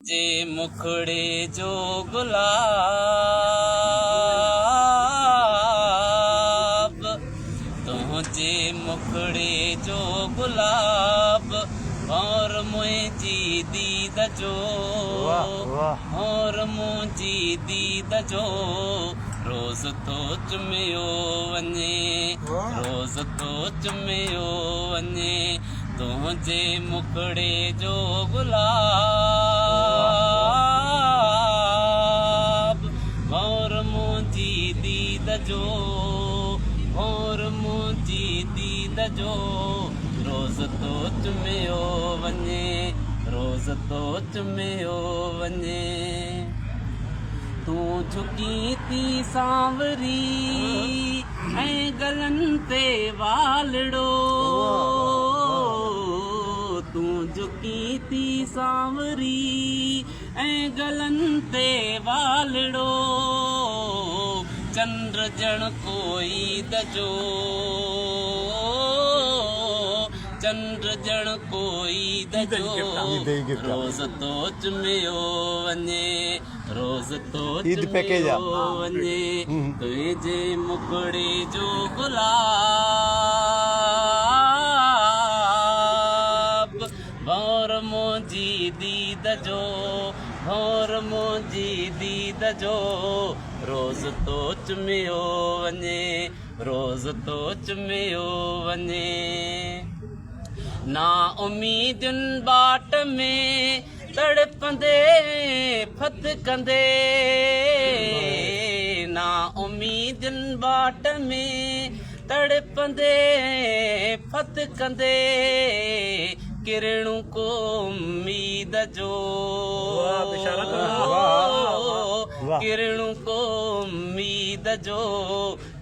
जे मुखड़े जो गुलाब तुझे मुखड़े जो गुलाब और मुझी दीद जो और मुझी दीद जो रोज तो चुमियो वञे रोज तो चुमियो वञे तुझे मुखड़े जो गुलाब और मुझी दीद जो और मुझी दीद जो रोज तो चुमियो वञे रोज तो चुमियो वञे तू झुकी थी सांवरी ऐं गलनि ते वालड़ो तू झुकी थी सांवरी ऐं गलनि ते वालड़ो चंद्र जण कोई दजो चंद्र जण कोई दजो रोज तो चुमियो वञे रोज तो चुमियो वञे तुझे मुखड़े जो गुलाब और मुझी दीद जो और मुझी दीद जो रोज तो चुमियो वञे रोज तो चुमियो वञे ना उम्मीदुनि बाट में तड़पंदे फत कंदे ना उम्मीदुनि बाट में तड़पंदे फत कंदे किरणों को उम्मीद जो किरणों को उम्मीद जो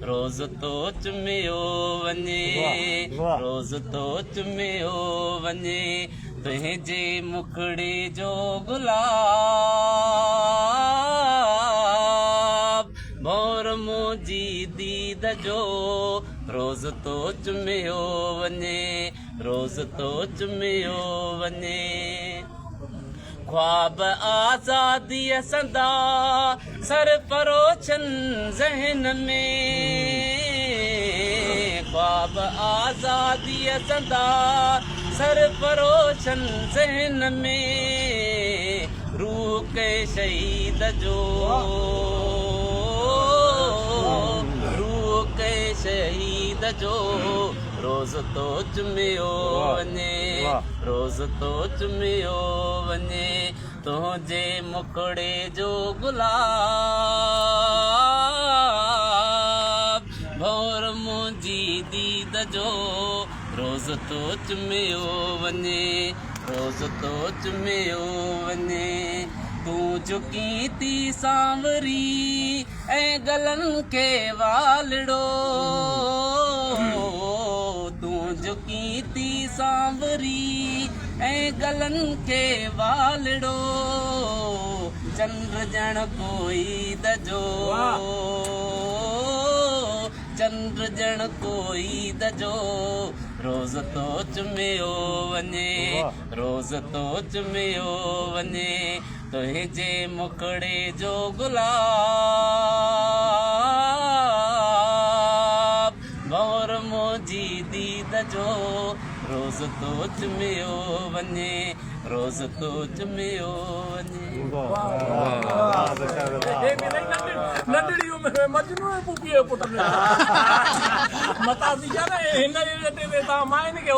रोज तो चुमियो वञे रोज तो चुमियो वञे तुझे मुखड़े जो गुलाब और मुझी दीद जो रोज तो चुमियो वञे रोज तो चुमियो वञे ख्वाब आज़ादीअ संदा सरफरोशन ज़हन में ख्वाब आज़ादीअ संदा सरफरोशन ज़हन में रूह के शहीद जो रूह के शहीद जो रोज तो चुमियो वञे रोज तो चुमियो वञे तुझे मुखड़े जो गुलाब और मुझी दीद जो रोज तो चुमियो वञे रोज तो चुमियो वञे तू झुकी थी सांवरी ऐं गलनि खे वालड़ो झुकी थी सांवरी ऐं गलनि खे वालड़ो चंद्र जण कोई दजो चंद्र जण कोई दजो रोज तो चुमियो वञे रोज तो चुमियो वञे तुझे मुखड़े जो गुलाब और मुझी दीद जो रोज तो चुमियो वञे रोज तो चुमियो वञे नंढड़ी उमिरि में मजनू पुपीअ पुट मता थी हिन जे तव्हां माइन खे